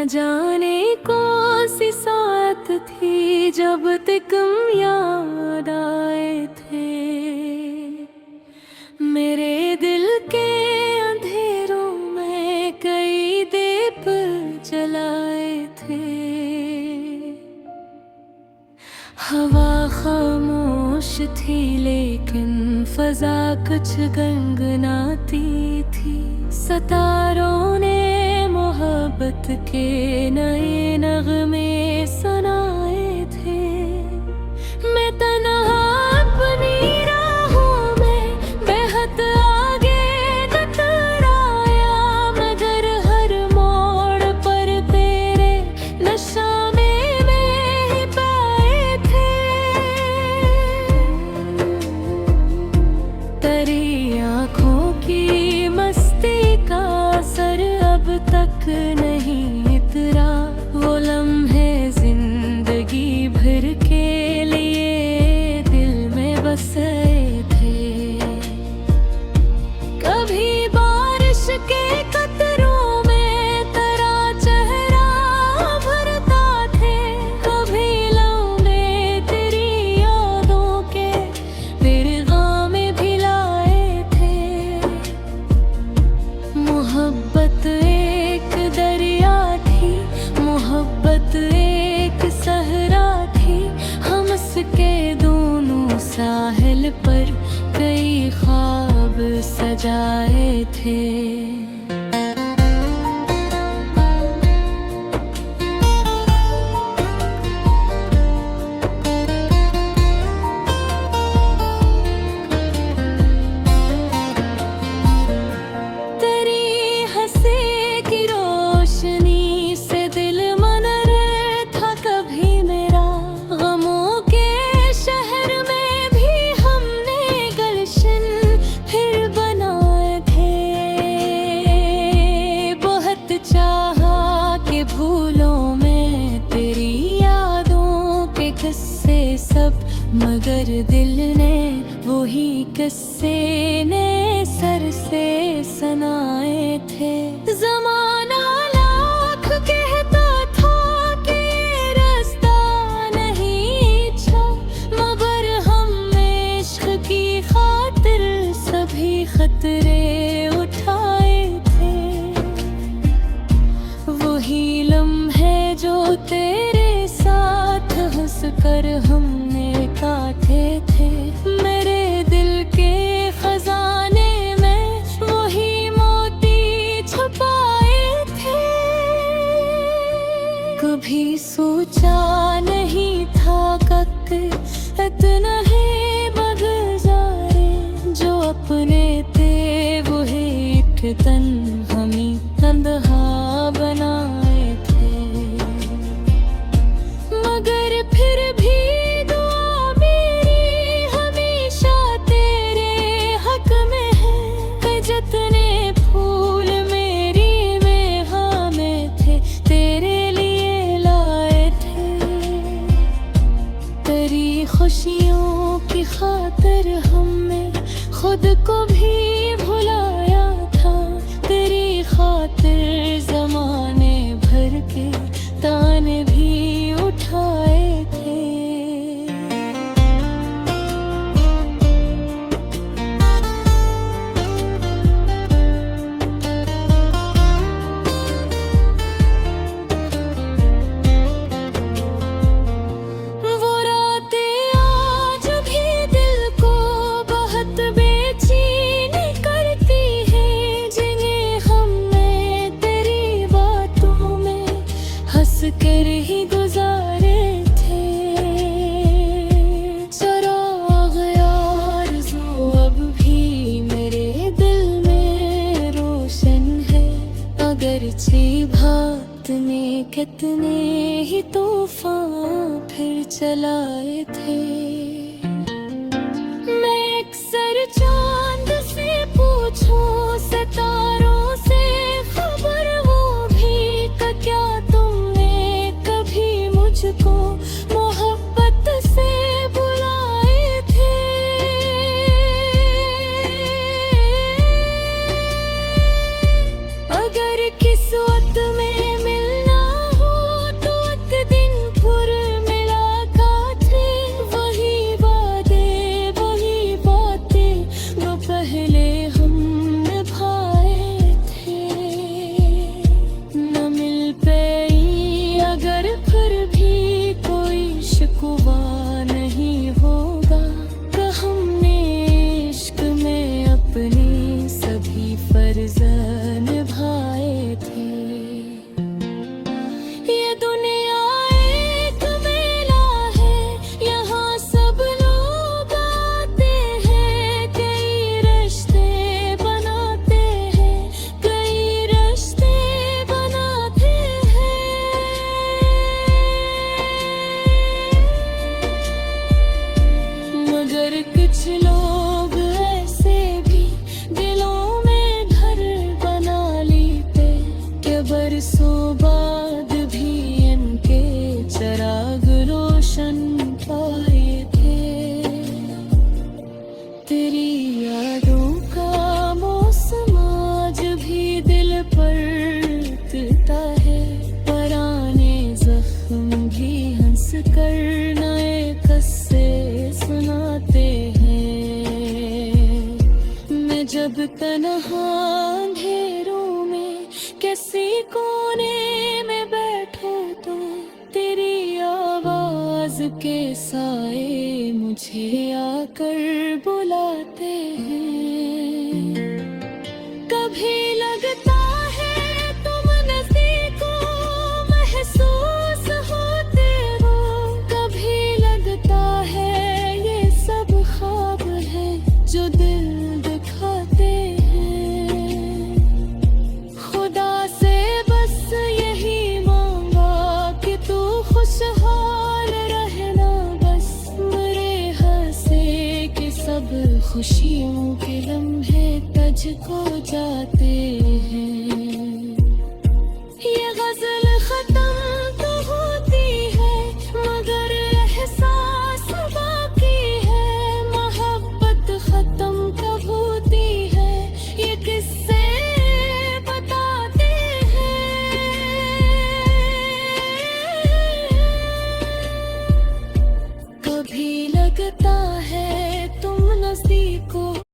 जाने कौन सी साथ थी जब तक याद आए थे। मेरे दिल के अंधेरों में कई दीप जलाए थे। हवा खामोश थी लेकिन फजा कुछ गनगनाती थी। सितारों ने मोहब्बत के नए नगमे सुनाए थे। मैं तन्हा अपनी राहों में बेहद आगे टकराया, मगर हर मोड़ पर तेरे नशाने में ही पाए थे। तेरी आँखों की मस्ती का असर अब तक नहीं इतरा। वो लम्हे जिंदगी भर के लिए दिल में बसे थे। कभी बारिश के कतरों में तेरा चेहरा भरता थे, कभी लम्हे तेरी यादों के पैगाम भी लाए थे। मोहब्बत एक दरिया थी, मोहब्बत एक सहरा थी। हम इसके दोनों साहिल पर कई ख्वाब सजाए थे। भूलों में तेरी यादों के किस्से सब, मगर दिल ने वही किस्से ने सर से सुनाए थे। ज़माना लाख कहता था कि रास्ता नहीं अच्छा, मगर हम इश्क की खातिर सभी खतरे उठाए थे। वही लम्हे जो तेरे साथ हंस कर हमने काटे थे, मेरे दिल के खजाने में वही मोती छुपाए थे। कभी सोचा नहीं था कक इतना है बगजारे, जो अपने थे वो एक तन हमी तन्हा बनाए थे। मगर फिर भी दुआ मेरी हमेशा तेरे हक में है, कि जितने फूल मेरी मेहा में थे तेरे लिए लाए थे। तेरी खुशियों की खातिर हमने खुद को भी भुलाया था। तेरी खातिर ज़माने भर के ताने भी उठाए थे। वो रातें आज भी दिल को बहुत बेचैनी करती हैं, जिन्हें हमने तेरी बातों में हंस कर ही गुजारे थे। चिराग आरज़ू अब भी मेरे दिल में रोशन है, अगरचे भात ने कितने ही तूफान फिर चलाए थे। मैं अक्सर चांद से पूछूं, सितारों से खबर वो भी, का क्या तुमने कभी मुझको मोहब्बत से बुलाए थे। अगर किस्मत में मिलना तेरी यादों का मौसम आज भी दिल पर उतरता है, पुराने जख्म भी हंस कर नए किस्से सुनाते हैं। मैं जब तन्हा अंधेरों में किसी कोने में बैठूं तो तेरी आवाज के साए मुझे आकर बुलाते हैं। कभी लगता है तुम नजदीक महसूस होते हो, कभी लगता है ये सब ख्वाब है जो दिल दिखाते हैं। खुदा से बस यही मांगा कि तू खुशहाल रहना, बस मेरे हंसे के सब खुशियों के लम्हे तुझको जाते हैं।